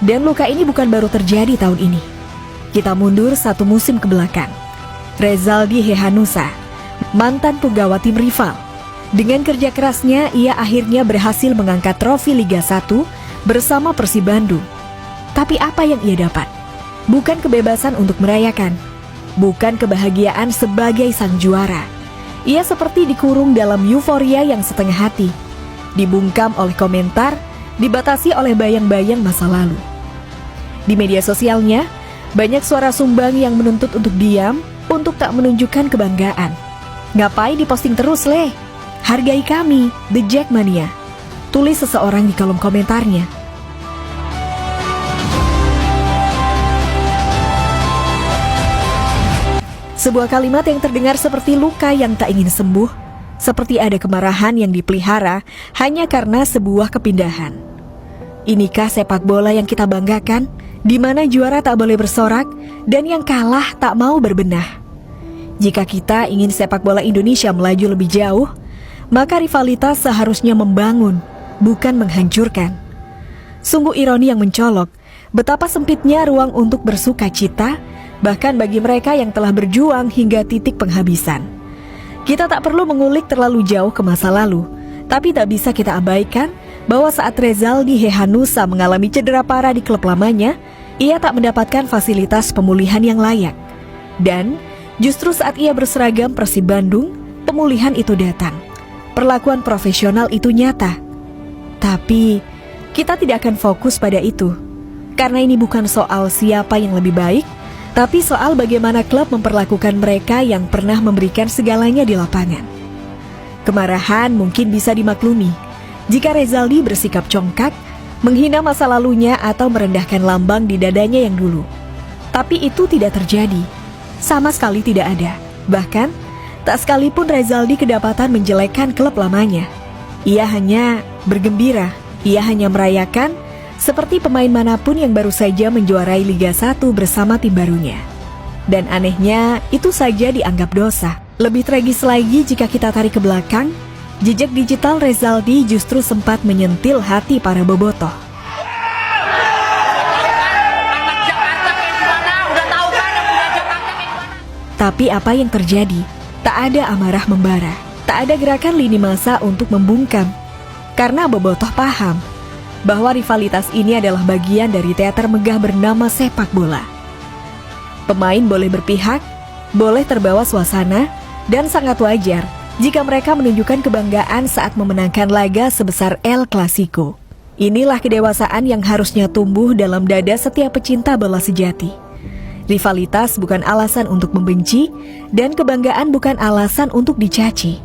Dan luka ini bukan baru terjadi tahun ini. Kita mundur satu musim ke belakang. Rezaldi Hehanussa, mantan punggawa tim rival. Dengan kerja kerasnya, ia akhirnya berhasil mengangkat trofi Liga 1 bersama Persib Bandung. Tapi apa yang ia dapat? Bukan kebebasan untuk merayakan, bukan kebahagiaan sebagai sang juara. Ia seperti dikurung dalam euforia yang setengah hati, dibungkam oleh komentar, dibatasi oleh bayang-bayang masa lalu. Di media sosialnya, banyak suara sumbang yang menuntut untuk diam, untuk tak menunjukkan kebanggaan. Ngapain diposting terus, Leh? Hargai kami, The Jackmania, tulis seseorang di kolom komentarnya. Sebuah kalimat yang terdengar seperti luka yang tak ingin sembuh, seperti ada kemarahan yang dipelihara hanya karena sebuah kepindahan. Inikah sepak bola yang kita banggakan, di mana juara tak boleh bersorak dan yang kalah tak mau berbenah? Jika kita ingin sepak bola Indonesia melaju lebih jauh, maka rivalitas seharusnya membangun, bukan menghancurkan. Sungguh ironi yang mencolok, betapa sempitnya ruang untuk bersuka cita, bahkan bagi mereka yang telah berjuang hingga titik penghabisan. Kita tak perlu mengulik terlalu jauh ke masa lalu, tapi tak bisa kita abaikan bahwa saat Rezaldi Hehanussa mengalami cedera parah di klub lamanya, ia tak mendapatkan fasilitas pemulihan yang layak. Dan justru saat ia berseragam Persib Bandung, pemulihan itu datang. Perlakuan profesional itu nyata. Tapi kita tidak akan fokus pada itu, karena ini bukan soal siapa yang lebih baik, tapi soal bagaimana klub memperlakukan mereka yang pernah memberikan segalanya di lapangan. Kemarahan mungkin bisa dimaklumi jika Rezaldi bersikap congkak, menghina masa lalunya atau merendahkan lambang di dadanya yang dulu. Tapi itu tidak terjadi, sama sekali tidak ada. Bahkan, tak sekalipun Rezaldi kedapatan menjelekkan klub lamanya. Ia hanya bergembira, ia hanya merayakan, seperti pemain manapun yang baru saja menjuarai Liga 1 bersama tim barunya. Dan anehnya, itu saja dianggap dosa. Lebih tragis lagi jika kita tarik ke belakang, jejak digital Rezaldi justru sempat menyentil hati para bobotoh. Tapi apa yang terjadi? Tak ada amarah membara, tak ada gerakan lini masa untuk membungkam. Karena bobotoh paham bahwa rivalitas ini adalah bagian dari teater megah bernama sepak bola. Pemain boleh berpihak, boleh terbawa suasana, dan sangat wajar jika mereka menunjukkan kebanggaan saat memenangkan laga sebesar El Clasico. Inilah kedewasaan yang harusnya tumbuh dalam dada setiap pecinta bola sejati. Rivalitas bukan alasan untuk membenci, dan kebanggaan bukan alasan untuk dicaci.